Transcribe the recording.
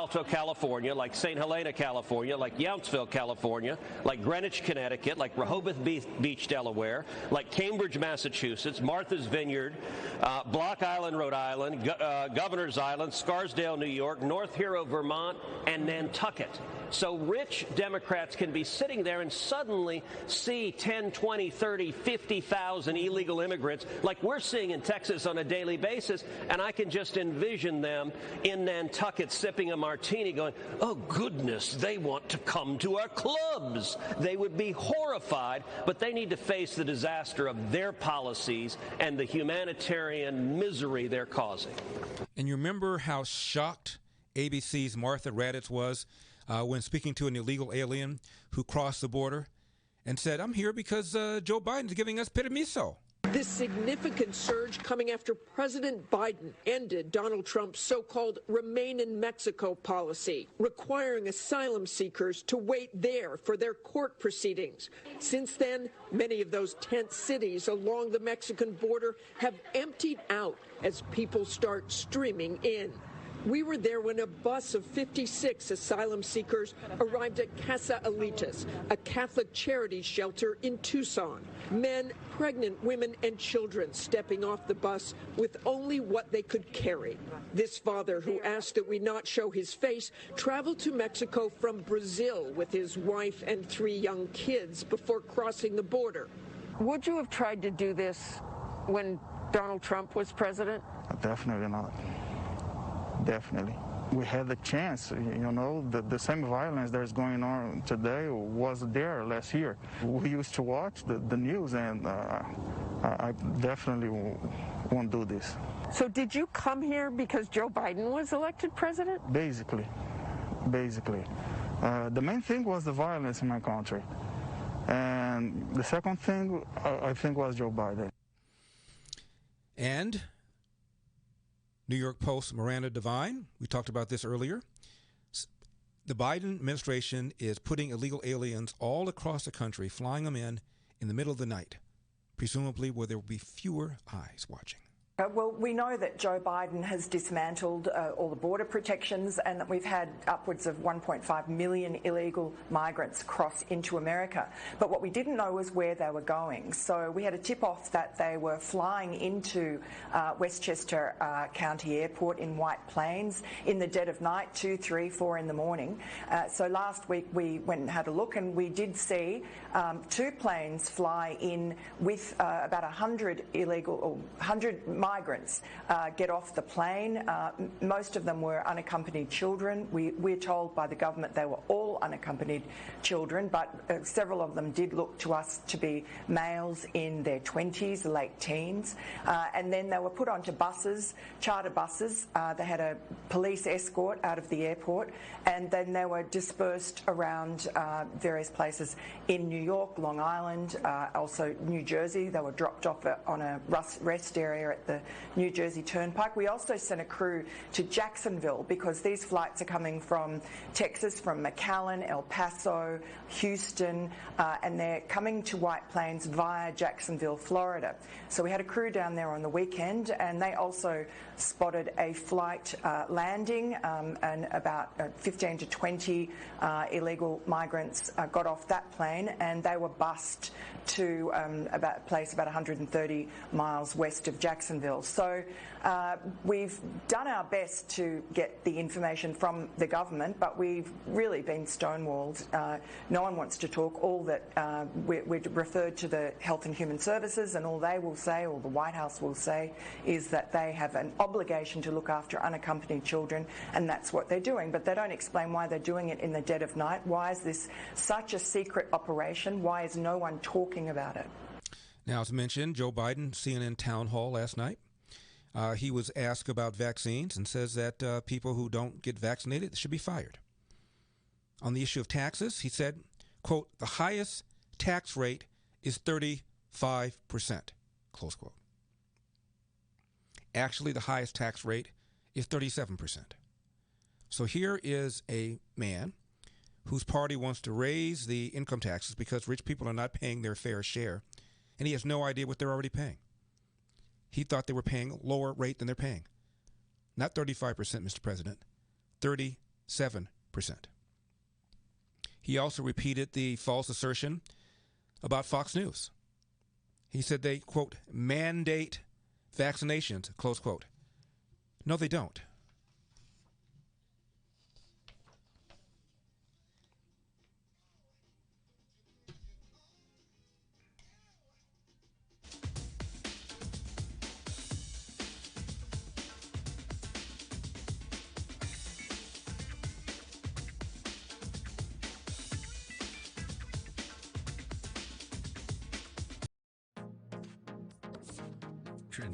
Alto, California, like St. Helena, California, like Yountsville, California, like Greenwich, Connecticut, like Rehoboth Beach, Delaware, like Cambridge, Massachusetts, Martha's Vineyard, Block Island, Rhode Island, Governor's Island, Scarsdale, New York, North Hero, Vermont, and Nantucket. So rich Democrats can be sitting there and suddenly see 10, 20, 30, 50,000 illegal immigrants like we're seeing in Texas on a daily basis, and I can just envision them in Nantucket sipping a martini going, oh, goodness, they want to come to our clubs. They would be horrified, but they need to face the disaster of their policies and the humanitarian misery they're causing. And you remember how shocked ABC's Martha Raddatz was when speaking to an illegal alien who crossed the border and said, I'm here because Joe Biden's giving us permiso. This significant surge coming after President Biden ended Donald Trump's so-called Remain in Mexico policy, requiring asylum seekers to wait there for their court proceedings. Since then, many of those tent cities along the Mexican border have emptied out as people start streaming in. We were there when a bus of 56 asylum seekers arrived at Casa Alitas, a Catholic charity shelter in Tucson. Men, pregnant women, and children stepping off the bus with only what they could carry. This father, who asked that we not show his face, traveled to Mexico from Brazil with his wife and 3 young kids before crossing the border. Would you have tried to do this when Donald Trump was president? Definitely not. Definitely. We had the chance, the same violence that's going on today was there last year. We used to watch the news, and I definitely won't do this. So did you come here because Joe Biden was elected president? Basically. The main thing was the violence in my country. And the second thing, I think, was Joe Biden. And New York Post Miranda Devine, we talked about this earlier. The Biden administration is putting illegal aliens all across the country, flying them in the middle of the night, presumably where there will be fewer eyes watching. Well, we know that Joe Biden has dismantled all the border protections and that we've had upwards of 1.5 million illegal migrants cross into America. But what we didn't know was where they were going. So we had a tip-off that they were flying into Westchester County Airport in White Plains in the dead of night, 2, 3, 4 in the morning. So last week we went and had a look, and we did see 2 planes fly in with about 100 migrants get off the plane. Most of them were unaccompanied children. We're told by the government they were all unaccompanied children, but several of them did look to us to be males in their 20s, late teens. And then they were put onto buses, charter buses. They had a police escort out of the airport, and then they were dispersed around various places in New York, Long Island, also New Jersey. They were dropped off on a rest area at the New Jersey Turnpike. We also sent a crew to Jacksonville because these flights are coming from Texas, from McAllen, El Paso, Houston, and they're coming to White Plains via Jacksonville, Florida. So we had a crew down there on the weekend, and they also spotted a flight landing, and about 15 to 20 illegal migrants got off that plane, and they were bused to a place about 130 miles west of Jacksonville. So we've done our best to get the information from the government, but we've really been stonewalled. No one wants to talk. All that we're referred to the Health and Human Services, and all they will say, or the White House will say, is that they have an obligation to look after unaccompanied children, and that's what they're doing. But they don't explain why they're doing it in the dead of night. Why is this such a secret operation? Why is no one talking about it? Now, as mentioned, Joe Biden, CNN town hall last night. He was asked about vaccines and says that people who don't get vaccinated should be fired. On the issue of taxes, he said, quote, the highest tax rate is 35%, close quote. Actually, the highest tax rate is 37%. So here is a man whose party wants to raise the income taxes because rich people are not paying their fair share, and he has no idea what they're already paying. He thought they were paying a lower rate than they're paying. Not 35%, Mr. President, 37%. 7%. He also repeated the false assertion about Fox News. He said they, quote, mandate vaccinations, close quote. No, they don't. Trending.